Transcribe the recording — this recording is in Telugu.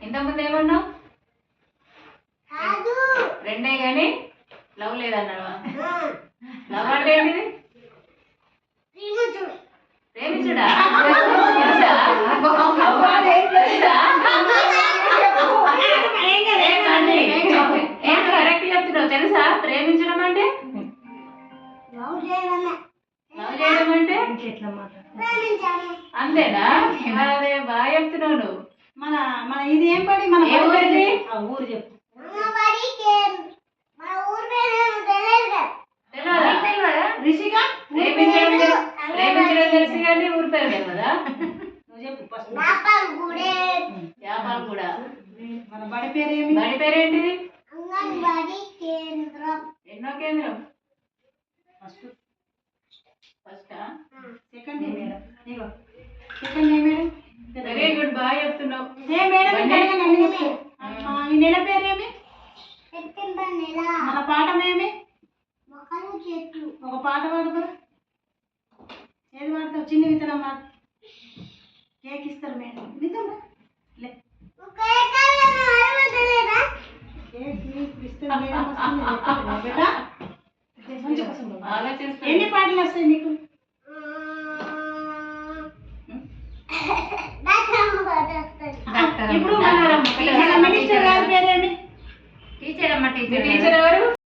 ఇంతకుముందు ఏమన్నావు? రెండే కానీ లవ్ లేదన్నావా? లవ్ అంటే ఏంటిది? ప్రేమించుడా? కరెక్ట్ చెప్తున్నావు తెలుసా? ప్రేమించడం అంటే లవ్ చేయడం అంటే అంతేనా? అదే బాగా చెప్తున్నావు నువ్వు. మన మన ఇది ఏం పడి మన ఊరు చెప్పు. రిషిగా ప్రేమించడం తెలుసు కానీ ఊరి పేరు కదా. నువ్వు చెప్పు ఫస్ట్. వ్యాపారం కూడా. మన బడి పేరు ఏమి? బడి పేరేంటిది? ఎన్నో కేంద్రం? ఫస్ట్ సెకండ్ ఏ మేడం? ఇగో సెకండ్ ఏ మేడం? వెరీ గుడ్ బాగా చెప్తున్నావు. ఏ మేడం నన్ను చెప్పు. ఈ నెల పేరు ఏమి? మన పాఠం ఏమి? ఒక పాట పాడుతారా? ఏది పాడతావు? చిన్న విత్తనం మాట. కేక్ ఇస్తారు మేడం. నిజంగా లే కేక్ ఇస్తారు మేడం. బేటా ఎన్ని పాటలు వస్తాయి నీకు? ఇప్పుడు మన మినిస్టర్ గారి పేరేమి? టీచర్ అమ్మ. టీచర్ ఎవరు?